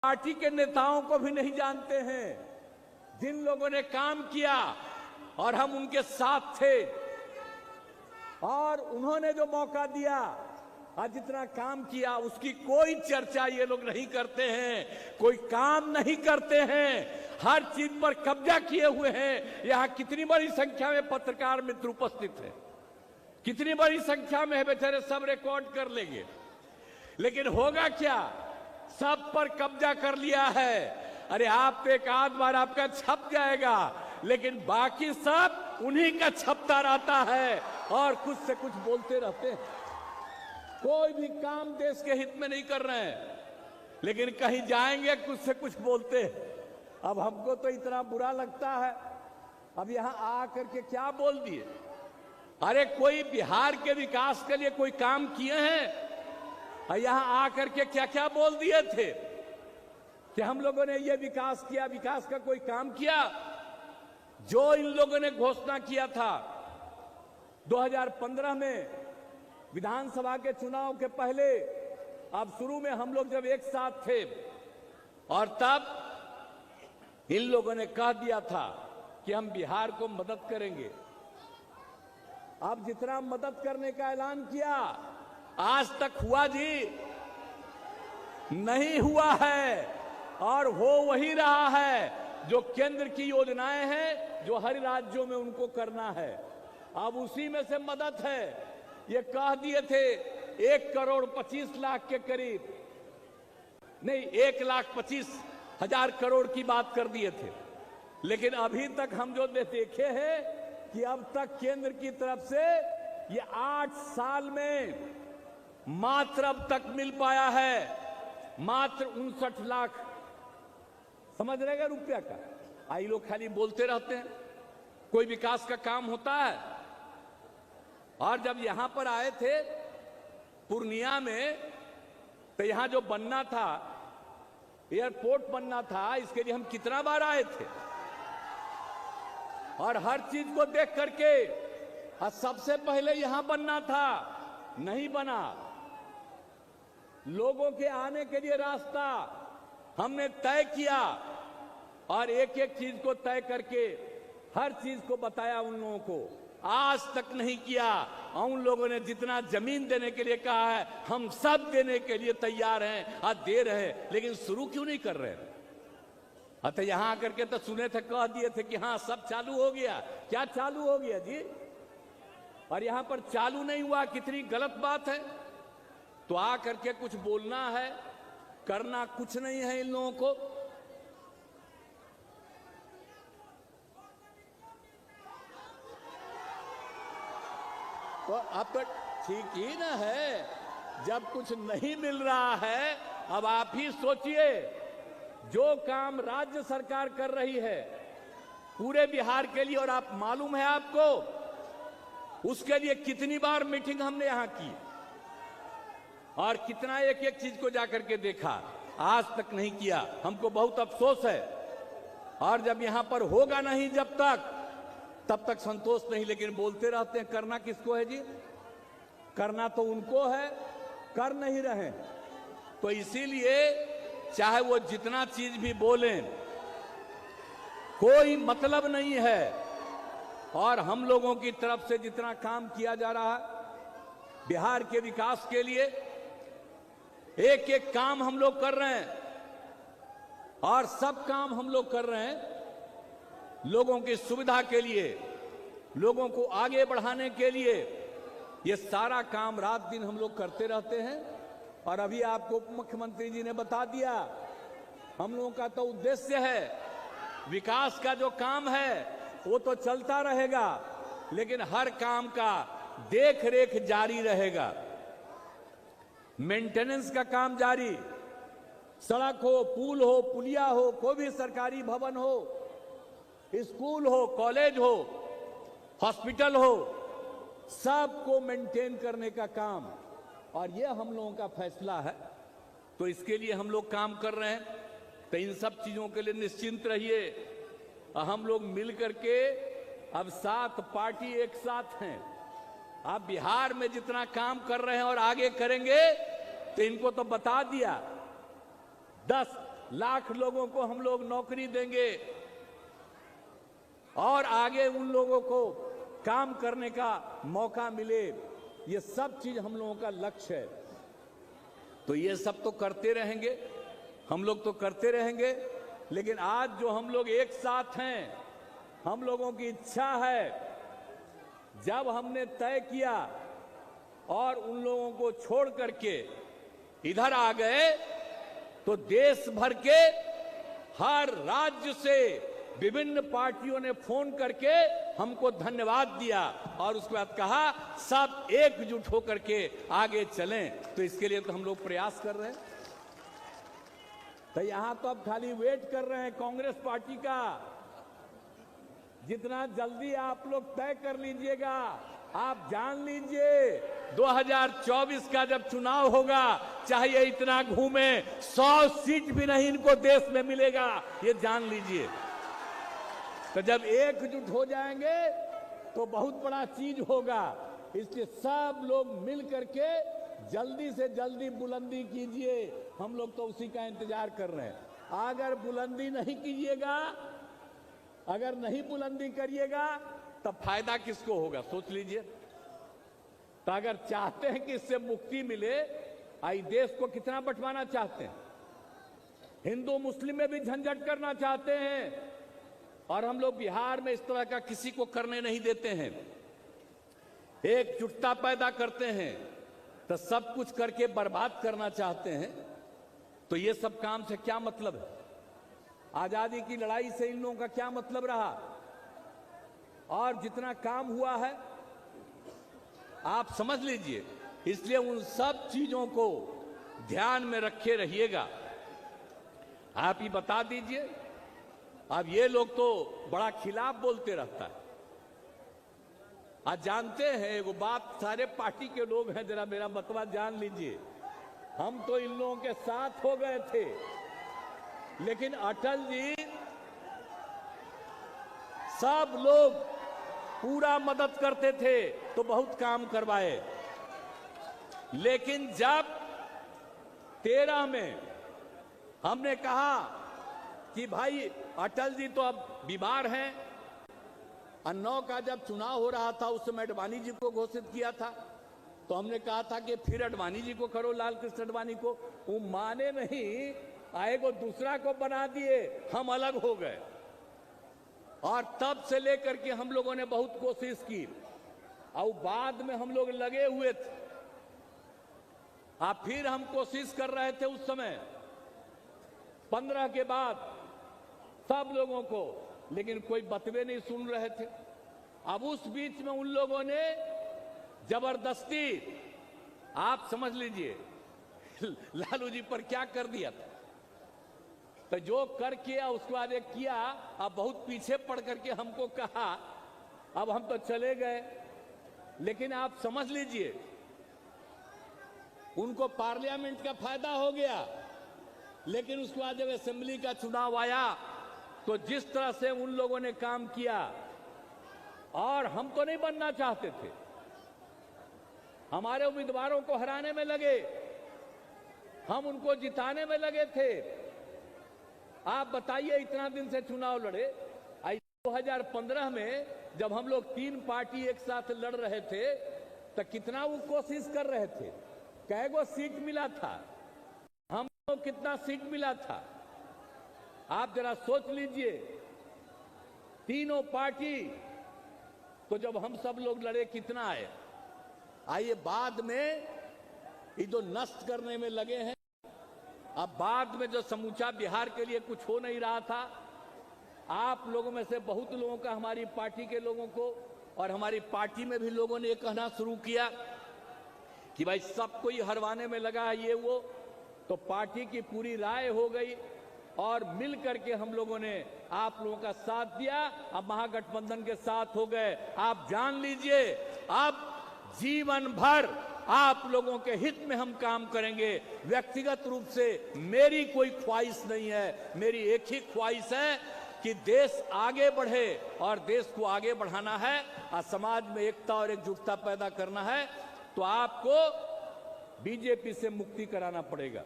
Party के नेताओं को भी नहीं जानते हैं। जिन लोगों ने काम किया और हम उनके साथ थे और उन्होंने जो मौका दिया और जितना काम किया उसकी कोई चर्चा ये लोग नहीं करते हैं, कोई काम नहीं करते हैं, हर चीज पर कब्जा किए हुए हैं। यहां कितनी बड़ी संख्या में पत्रकार मित्र उपस्थित हैं, कितनी बड़ी संख्या में है, बेचारे सब रिकॉर्ड कर लेंगे, लेकिन होगा क्या? सब पर कब्जा कर लिया है। अरे आप पे एक आध बार आपका छप जाएगा, लेकिन बाकी सब उन्हीं का छपता रहता है और कुछ से कुछ बोलते रहते हैं। कोई भी काम देश के हित में नहीं कर रहे हैं, लेकिन कहीं जाएंगे कुछ से कुछ बोलते हैं। अब हमको तो इतना बुरा लगता है, अब यहां आकर के क्या बोल दिए? अरे कोई बिहार के विकास के लिए कोई काम किए हैं? यहां आकर के क्या क्या बोल दिए थे कि हम लोगों ने ये विकास किया, विकास का कोई काम किया? जो इन लोगों ने घोषणा किया था 2015 में विधानसभा के चुनाव के पहले, अब शुरू में हम लोग जब एक साथ थे और तब इन लोगों ने कह दिया था कि हम बिहार को मदद करेंगे। अब जितना मदद करने का ऐलान किया, आज तक हुआ जी? नहीं हुआ है। और हो वही रहा है जो केंद्र की योजनाएं हैं, जो हर राज्यों में उनको करना है। अब उसी में से मदद है। ये कह दिए थे 1,25,00,000 के करीब, नहीं 1,25,000 करोड़ की बात कर दिए थे, लेकिन अभी तक हम जो देखे हैं कि अब तक केंद्र की तरफ से ये 8 साल में मात्र अब तक मिल पाया है मात्र 59 लाख, समझ रहेगा, रुपया का। आई लोग खाली बोलते रहते हैं, कोई विकास का काम होता है? और जब यहां पर आए थे पूर्णिया में, तो यहां जो बनना था, एयरपोर्ट बनना था, इसके लिए हम कितना बार आए थे और हर चीज को देख करके, और सबसे पहले यहां बनना था, नहीं बना। लोगों के आने के लिए रास्ता हमने तय किया और एक एक चीज को तय करके हर चीज को बताया उन लोगों को। आज तक नहीं किया। उन लोगों ने जितना जमीन देने के लिए कहा है, हम सब देने के लिए तैयार हैं, आज दे रहे हैं, लेकिन शुरू क्यों नहीं कर रहे? अतः यहां आकर के तो सुने थे, कह दिए थे कि हाँ सब चालू हो गया। क्या चालू हो गया जी? और यहां पर चालू नहीं हुआ, कितनी गलत बात है। तो आकर के कुछ बोलना है, करना कुछ नहीं है इन लोगों को। तो अब तो ठीक ही ना है, जब कुछ नहीं मिल रहा है। अब आप ही सोचिए, जो काम राज्य सरकार कर रही है पूरे बिहार के लिए, और आप मालूम है आपको उसके लिए कितनी बार मीटिंग हमने यहां की और कितना एक एक चीज को जाकर के देखा, आज तक नहीं किया। हमको बहुत अफसोस है। और जब यहां पर होगा नहीं जब तक, तब तक संतोष नहीं, लेकिन बोलते रहते हैं। करना किसको है जी? करना तो उनको है, कर नहीं रहे। तो इसीलिए चाहे वो जितना चीज भी बोलें, कोई मतलब नहीं है। और हम लोगों की तरफ से जितना काम किया जा रहा है बिहार के विकास के लिए, एक एक काम हम लोग कर रहे हैं और सब काम हम लोग कर रहे हैं लोगों की सुविधा के लिए, लोगों को आगे बढ़ाने के लिए। ये सारा काम रात दिन हम लोग करते रहते हैं। और अभी आपको मुख्यमंत्री जी ने बता दिया, हम लोगों का तो उद्देश्य है, विकास का जो काम है वो तो चलता रहेगा, लेकिन हर काम का देख रेख जारी रहेगा, मेंटेनेंस का काम जारी। सड़क हो, पुल हो, पुलिया हो, कोई भी सरकारी भवन हो, स्कूल हो, कॉलेज हो, हॉस्पिटल हो, सबको मेंटेन करने का काम। और यह हम लोगों का फैसला है, तो इसके लिए हम लोग काम कर रहे हैं। तो इन सब चीजों के लिए निश्चिंत रहिए। हम लोग मिल करके अब 7 पार्टी एक साथ हैं। आप बिहार में जितना काम कर रहे हैं और आगे करेंगे, तो इनको तो बता दिया 10 लाख लोगों को हम लोग नौकरी देंगे और आगे उन लोगों को काम करने का मौका मिले। ये सब चीज हम लोगों का लक्ष्य है। तो ये सब तो करते रहेंगे, हम लोग तो करते रहेंगे, लेकिन आज जो हम लोग एक साथ हैं, हम लोगों की इच्छा है, जब हमने तय किया और उन लोगों को छोड़ करके इधर आ गए, तो देश भर के हर राज्य से विभिन्न पार्टियों ने फोन करके हमको धन्यवाद दिया और उसके बाद कहा सब एकजुट होकर के आगे चलें। तो इसके लिए तो हम लोग प्रयास कर रहे हैं। तो यहां तो अब खाली वेट कर रहे हैं कांग्रेस पार्टी का। जितना जल्दी आप लोग तय कर लीजिएगा, आप जान लीजिए 2024 का जब चुनाव होगा, चाहे इतना घूमे, 100 सीट भी नहीं इनको देश में मिलेगा, ये जान लीजिए। तो जब एकजुट हो जाएंगे तो बहुत बड़ा चीज होगा। इसलिए सब लोग मिल करके जल्दी से जल्दी बुलंदी कीजिए। हम लोग तो उसी का इंतजार कर रहे हैं। अगर बुलंदी नहीं कीजिएगा, अगर नहीं बुलंदी करिएगा, तब फायदा किसको होगा, सोच लीजिए। तो अगर चाहते हैं कि इससे मुक्ति मिले, आई देश को कितना बंटवाना चाहते हैं, हिंदू मुस्लिम में भी झंझट करना चाहते हैं, और हम लोग बिहार में इस तरह का किसी को करने नहीं देते हैं। एकजुटता पैदा करते हैं तो सब कुछ करके बर्बाद करना चाहते हैं। तो ये सब काम से क्या मतलब है? आजादी की लड़ाई से इन लोगों का क्या मतलब रहा? और जितना काम हुआ है आप समझ लीजिए। इसलिए उन सब चीजों को ध्यान में रखे रहिएगा। आप ही बता दीजिए। अब ये लोग तो बड़ा खिलाफ बोलते रहता है। आज जानते हैं वो बात, सारे पार्टी के लोग हैं, जरा मेरा मतवा जान लीजिए। हम तो इन लोगों के साथ हो गए थे, लेकिन अटल जी सब लोग पूरा मदद करते थे तो बहुत काम करवाए। लेकिन जब 13 में हमने कहा कि भाई अटल जी तो अब बीमार हैं, और 9 का जब चुनाव हो रहा था उस समय अडवाणी जी को घोषित किया था, तो हमने कहा था कि फिर अडवाणी जी को करो, लाल कृष्ण अडवाणी को। वो माने नहीं, आए को दूसरा को बना दिए, हम अलग हो गए। और तब से लेकर के हम लोगों ने बहुत कोशिश की, और बाद में हम लोग लगे हुए थे। फिर हम कोशिश कर रहे थे उस समय 15 के बाद सब लोगों को, लेकिन कोई बतवे नहीं सुन रहे थे। अब उस बीच में उन लोगों ने जबरदस्ती, आप समझ लीजिए, लालू जी पर क्या कर दिया था। तो जो कर किया उसके बाद एक किया, अब बहुत पीछे पड़ करके हमको कहा अब हम तो चले गए। लेकिन आप समझ लीजिए उनको पार्लियामेंट का फायदा हो गया, लेकिन उसके बाद जब असेंबली का चुनाव आया तो जिस तरह से उन लोगों ने काम किया, और हम तो नहीं बनना चाहते थे, हमारे उम्मीदवारों को हराने में लगे, हम उनको जिताने में लगे थे। आप बताइए, इतना दिन से चुनाव लड़े। 2015 में जब हम लोग 3 पार्टी एक साथ लड़ रहे थे तो कितना वो कोशिश कर रहे थे, कैगो सीट मिला था, हम लोग कितना सीट मिला था, आप जरा सोच लीजिए। तीनों पार्टी तो जब हम सब लोग लड़े कितना आए। आइए बाद में ये जो नष्ट करने में लगे हैं, अब बाद में जो समूचा बिहार के लिए कुछ हो नहीं रहा था, आप लोगों में से बहुत लोगों का, हमारी पार्टी के लोगों को, और हमारी पार्टी में भी लोगों ने ये कहना शुरू किया कि भाई सबको ही हरवाने में लगा है ये वो। तो पार्टी की पूरी राय हो गई और मिल करके हम लोगों ने आप लोगों का साथ दिया, अब महागठबंधन के साथ हो गए। आप जान लीजिए अब जीवन भर आप लोगों के हित में हम काम करेंगे। व्यक्तिगत रूप से मेरी कोई ख्वाहिश नहीं है, मेरी एक ही ख्वाहिश है कि देश आगे बढ़े, और देश को आगे बढ़ाना है और समाज में एकता और एकजुटता पैदा करना है। तो आपको बीजेपी से मुक्ति कराना पड़ेगा।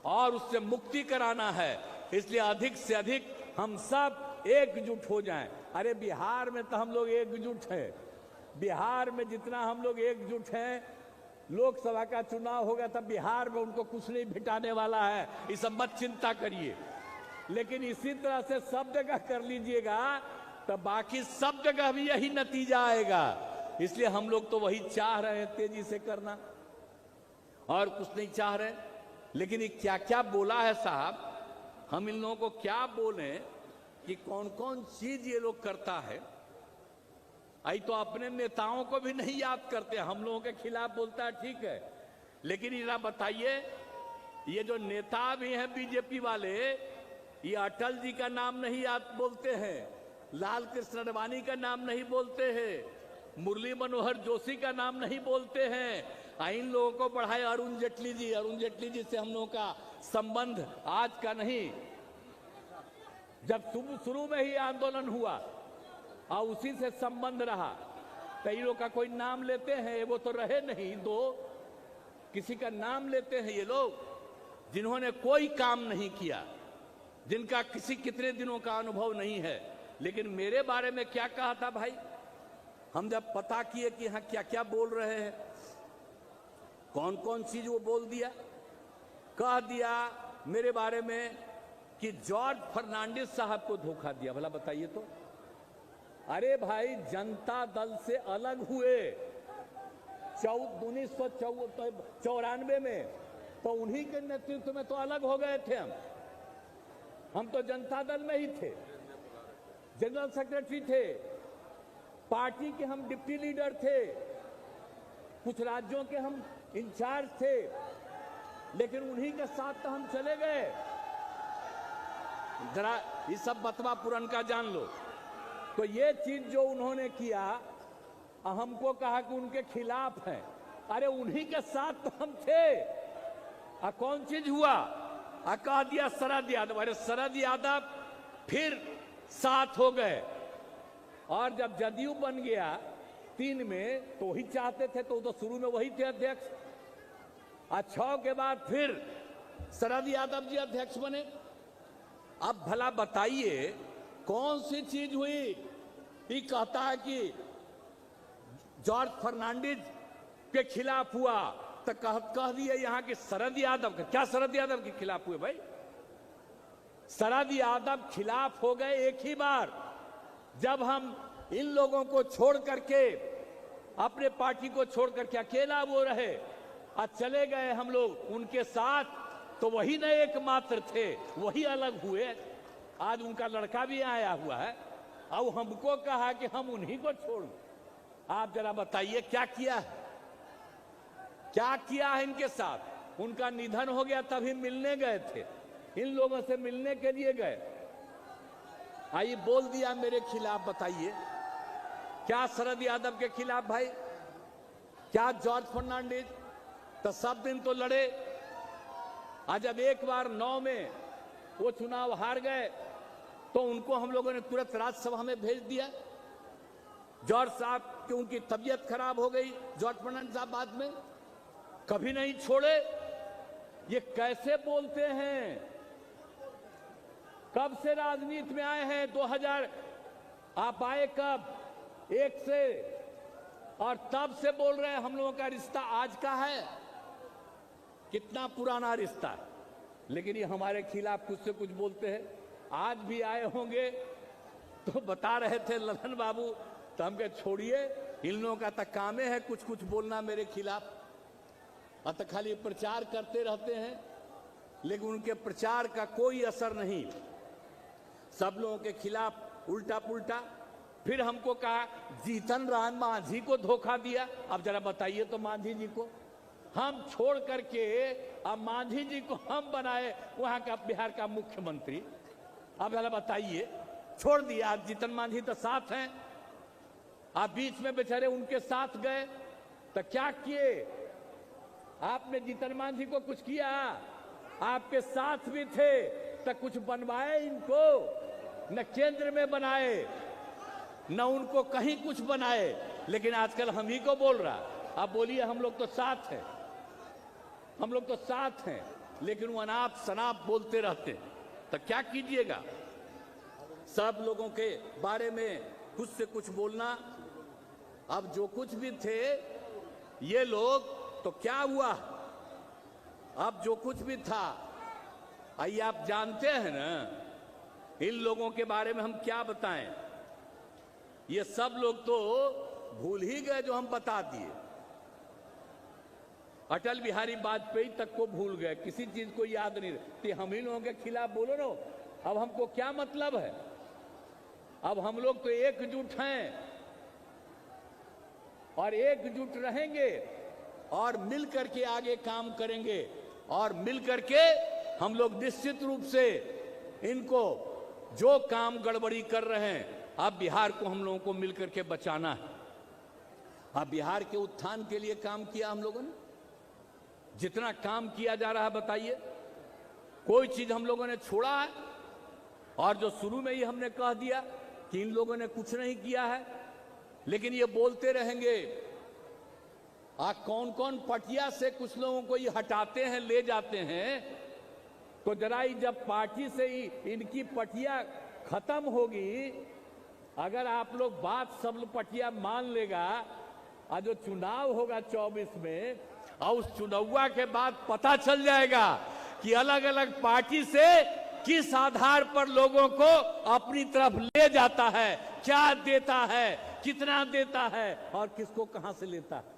और उससे मुक्ति कराना है। इसलिए अधिक से अधिक हम सब एकजुट हो जाएं। अरे बिहार में तो हम लोग एकजुट हैं, बिहार में जितना हम लोग एकजुट हैं, लोकसभा का चुनाव होगा तब बिहार में उनको कुछ नहीं भिटाने वाला है, इस सब मत चिंता करिए। लेकिन इसी तरह से सब जगह कर लीजिएगा तो बाकी सब जगह भी यही नतीजा आएगा। इसलिए हम लोग तो वही चाह रहे हैं तेजी से करना, और कुछ नहीं चाह रहे। लेकिन ये क्या क्या बोला है साहब, हम इन लोगों को क्या बोलें कि कौन कौन चीज ये लोग करता है। आई तो अपने नेताओं को भी नहीं याद करते, हम लोगों के खिलाफ बोलता है, ठीक है, लेकिन इधर बताइए, ये जो नेता भी हैं बीजेपी वाले, ये अटल जी का नाम नहीं याद बोलते हैं, लाल कृष्ण आडवाणी का नाम नहीं बोलते हैं, मुरली मनोहर जोशी का नाम नहीं बोलते हैं। इन लोगों को बढ़ाए अरुण जेटली जी, अरुण जेटली जी से हम लोगों का संबंध आज का नहीं, जब शुरू में ही आंदोलन हुआ और उसी से संबंध रहा। कई लोग का कोई नाम लेते हैं, वो तो रहे नहीं दो, किसी का नाम लेते हैं ये लोग जिन्होंने कोई काम नहीं किया, जिनका किसी कितने दिनों का अनुभव नहीं है। लेकिन मेरे बारे में क्या कहा था भाई, हम जब पता किए कि हाँ क्या क्या बोल रहे हैं, कौन कौन चीज वो बोल दिया, कह दिया मेरे बारे में कि जॉर्ज फर्नांडिस साहब को धोखा दिया। भला बताइए तो, अरे भाई जनता दल से अलग हुए 1994 में, तो उन्हीं के नेतृत्व में तो अलग हो गए थे हम तो जनता दल में ही थे, जनरल सेक्रेटरी थे, पार्टी के हम डिप्टी लीडर थे, कुछ राज्यों के हम इंचार्ज थे, लेकिन उन्हीं के साथ तो हम चले गए। जरा ये सब बतवा पुरान का जान लो। तो ये चीज जो उन्होंने किया, हमको कहा कि उनके खिलाफ है, अरे उन्हीं के साथ तो हम थे। कौन चीज हुआ, कह दिया शरद यादव, अरे शरद यादव फिर साथ हो गए, और जब जदयू बन गया 3 में तो ही चाहते थे, तो शुरू में वही थे अध्यक्ष, 6 के बाद फिर शरद यादव जी अध्यक्ष बने। अब भला बताइए कौन सी चीज हुई, ये कहता है कि जॉर्ज फर्नांडिस के खिलाफ हुआ, तो कह दिए यहां कि शरद यादव का, क्या शरद यादव के खिलाफ हुए भाई? शरद यादव खिलाफ हो गए एक ही बार, जब हम इन लोगों को छोड़ करके, अपने पार्टी को छोड़ करके अकेला वो रहे और चले गए हम लोग उनके साथ, तो वही न एकमात्र थे, वही अलग हुए। आज उनका लड़का भी आया हुआ है और हमको कहा कि हम उन्हीं को छोड़। आप जरा बताइए क्या किया है, क्या किया है इनके साथ? उनका निधन हो गया तभी मिलने गए थे, इन लोगों से मिलने के लिए गए, आइए बोल दिया मेरे खिलाफ। बताइए क्या शरद यादव के खिलाफ भाई, क्या जॉर्ज फर्नांडिस? तो सब दिन तो लड़े, आज जब एक बार 9 में वो चुनाव हार गए तो उनको हम लोगों ने तुरंत राज्यसभा में भेज दिया। जॉर्ज साहब की उनकी तबीयत खराब हो गई, जॉर्ज फर्नांडिस साहब बाद में कभी नहीं छोड़े। ये कैसे बोलते हैं? कब से राजनीति में आए हैं? 2000 आप आए कब? 1 से, और तब से बोल रहे हैं हम लोगों का रिश्ता आज का है, कितना पुराना रिश्ता है। लेकिन ये हमारे खिलाफ कुछ से कुछ बोलते हैं। आज भी आए होंगे तो बता रहे थे ललन बाबू, तो हम कहे छोड़िए, इन लोगों का तो कामे है कुछ कुछ बोलना मेरे खिलाफ, और तो खाली प्रचार करते रहते हैं, लेकिन उनके प्रचार का कोई असर नहीं, सब लोगों के खिलाफ उल्टा पुल्टा। फिर हमको कहा जीतन राम मांझी को धोखा दिया। अब जरा बताइए तो, मांझी जी को हम छोड़ करके अब मांझी जी को हम बनाए वहां का बिहार का मुख्यमंत्री। अब जरा बताइए, छोड़ दिया। आज जीतन मांझी तो साथ हैं, आप बीच में बेचारे उनके साथ गए तो क्या किए? आपने जीतन मांझी को कुछ किया? आपके साथ भी थे तो कुछ बनवाए इनको? न केंद्र में बनाए, न उनको कहीं कुछ बनाए। लेकिन आजकल हम ही को बोल रहा। आप बोलिए हम लोग तो साथ हैं, हम लोग तो साथ हैं। लेकिन वो अनाप शनाप बोलते रहते हैं। तो क्या कीजिएगा, सब लोगों के बारे में कुछ से कुछ बोलना। अब जो कुछ भी थे ये लोग, तो क्या हुआ, अब जो कुछ भी था, आइए आप जानते हैं ना, इन लोगों के बारे में हम क्या बताएं। ये सब लोग तो भूल ही गए जो हम बता दिए। अटल बिहारी वाजपेयी तक को भूल गए, किसी चीज को याद नहीं रहती। हम ही लोगों के खिलाफ बोलो ना, अब हमको क्या मतलब है। अब हम लोग तो एकजुट हैं और एकजुट रहेंगे और मिल करके आगे काम करेंगे, और मिल करके हम लोग निश्चित रूप से इनको जो काम गड़बड़ी कर रहे हैं, अब बिहार को हम लोगों को मिलकर के बचाना है। अब बिहार के उत्थान के लिए काम किया हम लोगों ने, जितना काम किया जा रहा है बताइए, कोई चीज हम लोगों ने छोड़ा है। और जो शुरू में ही हमने कह दिया कि इन लोगों ने कुछ नहीं किया है, लेकिन ये बोलते रहेंगे। कौन कौन पटिया से कुछ लोगों को ये हटाते हैं, ले जाते हैं, तो जरा ही जब पार्टी से ही इनकी पटिया खत्म होगी, अगर आप लोग बात सब पटिया मान लेगा, और जो चुनाव होगा 24 में, और उस चुनाव के बाद पता चल जाएगा कि अलग अलग पार्टी से किस आधार पर लोगों को अपनी तरफ ले जाता है, क्या देता है, कितना देता है, और किसको कहां से लेता है।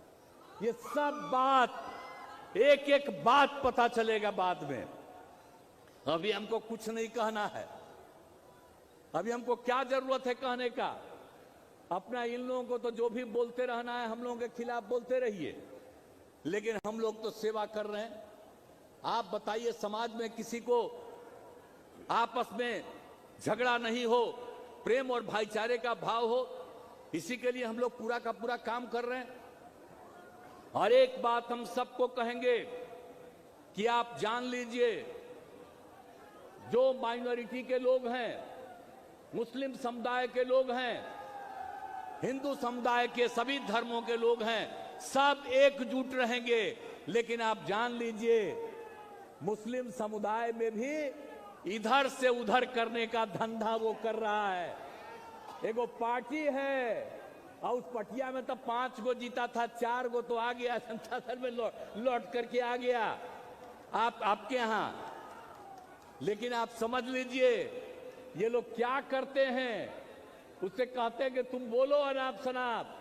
ये सब बात, एक एक बात पता चलेगा बाद में। अभी हमको कुछ नहीं कहना है, अभी हमको क्या जरूरत है कहने का। अपना इन लोगों को तो जो भी बोलते रहना है, हम लोगों के खिलाफ बोलते रहिए, लेकिन हम लोग तो सेवा कर रहे हैं। आप बताइए, समाज में किसी को आपस में झगड़ा नहीं हो, प्रेम और भाईचारे का भाव हो, इसी के लिए हम लोग पूरा का पूरा काम कर रहे हैं। और एक बात हम सबको कहेंगे कि आप जान लीजिए, जो माइनॉरिटी के लोग हैं, मुस्लिम समुदाय के लोग हैं, हिंदू समुदाय के सभी धर्मों के लोग हैं, सब एकजुट रहेंगे। लेकिन आप जान लीजिए, मुस्लिम समुदाय में भी इधर से उधर करने का धंधा वो कर रहा है। एगो पार्टी है और उस पटिया में तो 5 गो जीता था, 4 गो तो आ गया जनता दल में, लौट करके आ गया आपके यहां। लेकिन आप समझ लीजिए, ये लोग क्या करते हैं, उससे कहते हैं कि तुम बोलो अनाप शनाप,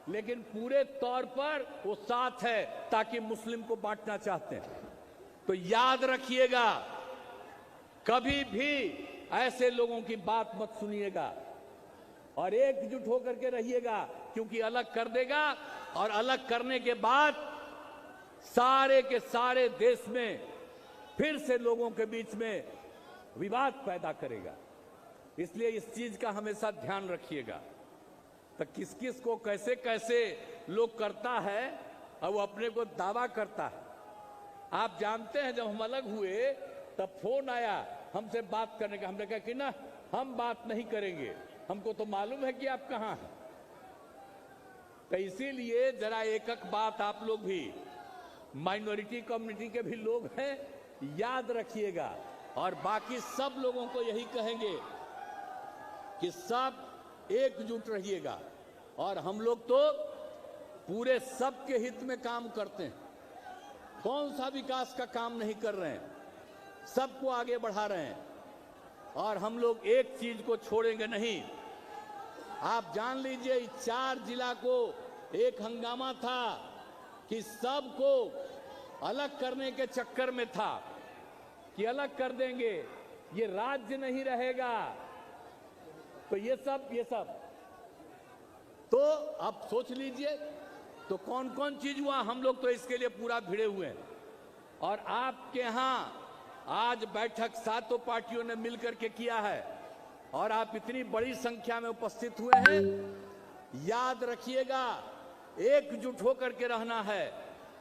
लेकिन पूरे तौर पर वो साथ है, ताकि मुस्लिम को बांटना चाहते हैं। तो याद रखिएगा, कभी भी ऐसे लोगों की बात मत सुनिएगा और एकजुट होकर के रहिएगा, क्योंकि अलग कर देगा, और अलग करने के बाद सारे के सारे देश में फिर से लोगों के बीच में विवाद पैदा करेगा। इसलिए इस चीज का हमेशा ध्यान रखिएगा। तो किस किस को कैसे कैसे लोग करता है, और वो अपने को दावा करता है। आप जानते हैं, जब हम अलग हुए तब फोन आया हमसे बात करने का, हमने कहा कि ना, हम बात नहीं करेंगे, हमको तो मालूम है कि आप कहां हैं। तो इसीलिए जरा एक एक बात आप लोग भी, माइनॉरिटी कम्युनिटी के भी लोग हैं, याद रखिएगा। और बाकी सब लोगों को यही कहेंगे कि सब एकजुट रहिएगा। और हम लोग तो पूरे सबके हित में काम करते हैं, कौन सा विकास का काम नहीं कर रहे हैं, सबको आगे बढ़ा रहे हैं। और हम लोग एक चीज को छोड़ेंगे नहीं। आप जान लीजिए, 4 जिला को एक हंगामा था कि सबको अलग करने के चक्कर में था कि अलग कर देंगे, ये राज्य नहीं रहेगा। तो ये सब तो आप सोच लीजिए, तो कौन कौन चीज हुआ। हम लोग तो इसके लिए पूरा भिड़े हुए हैं। और आपके यहां आज बैठक 7 पार्टियों ने मिलकर के किया है, और आप इतनी बड़ी संख्या में उपस्थित हुए हैं। याद रखिएगा, एकजुट होकर के रहना है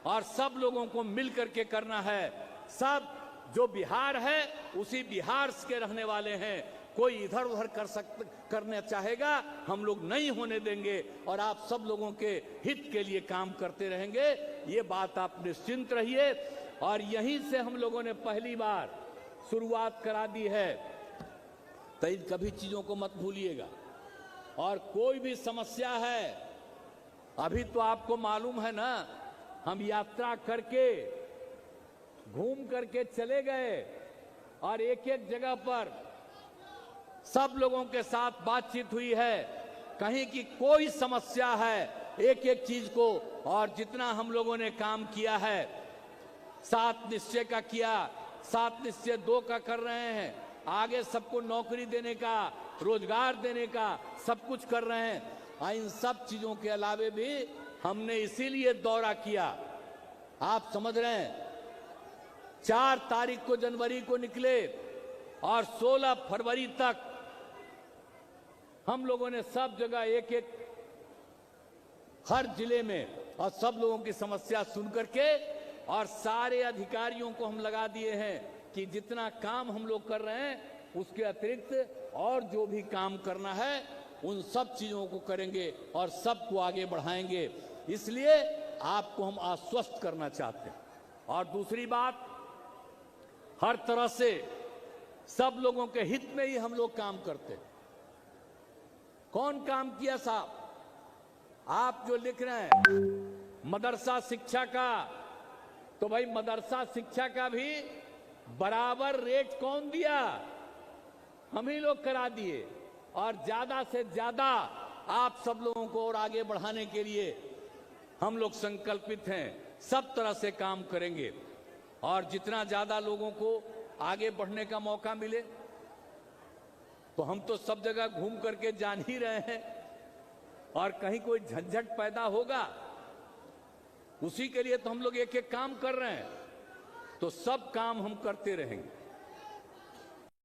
और सब लोगों को मिलकर के करना है। सब जो बिहार है उसी बिहार के रहने वाले हैं, कोई इधर उधर करने चाहेगा, हम लोग नहीं होने देंगे, और आप सब लोगों के हित के लिए काम करते रहेंगे। ये बात आप निश्चिंत रहिए। और यहीं से हम लोगों ने पहली बार शुरुआत करा दी है। तो इन कभी चीजों को मत भूलिएगा। और कोई भी समस्या है, अभी तो आपको मालूम है ना, हम यात्रा करके घूम करके चले गए और एक एक जगह पर सब लोगों के साथ बातचीत हुई है। कहीं की कोई समस्या है, एक एक चीज को, और जितना हम लोगों ने काम किया है, 7 निश्चय का किया, 7 निश्चय 2 का कर रहे हैं, आगे सबको नौकरी देने का, रोजगार देने का सब कुछ कर रहे हैं। इन सब चीजों के अलावे भी हमने इसीलिए दौरा किया, आप समझ रहे हैं, 4 तारीख को जनवरी को निकले और 16 फरवरी तक हम लोगों ने सब जगह एक एक हर जिले में और सब लोगों की समस्या सुन करके, और सारे अधिकारियों को हम लगा दिए हैं कि जितना काम हम लोग कर रहे हैं उसके अतिरिक्त और जो भी काम करना है उन सब चीजों को करेंगे और सबको आगे बढ़ाएंगे। इसलिए आपको हम आश्वस्त करना चाहते हैं। और दूसरी बात, हर तरह से सब लोगों के हित में ही हम लोग काम करते हैं। कौन काम किया साहब? आप जो लिख रहे हैं मदरसा शिक्षा का, तो भाई मदरसा शिक्षा का भी बराबर रेट कौन दिया? हम ही लोग करा दिए। और ज्यादा से ज्यादा आप सब लोगों को और आगे बढ़ाने के लिए हम लोग संकल्पित हैं, सब तरह से काम करेंगे। और जितना ज्यादा लोगों को आगे बढ़ने का मौका मिले, तो हम तो सब जगह घूम करके जान ही रहे हैं, और कहीं कोई झंझट पैदा होगा उसी के लिए तो हम लोग एक एक काम कर रहे हैं। तो सब काम हम करते रहेंगे।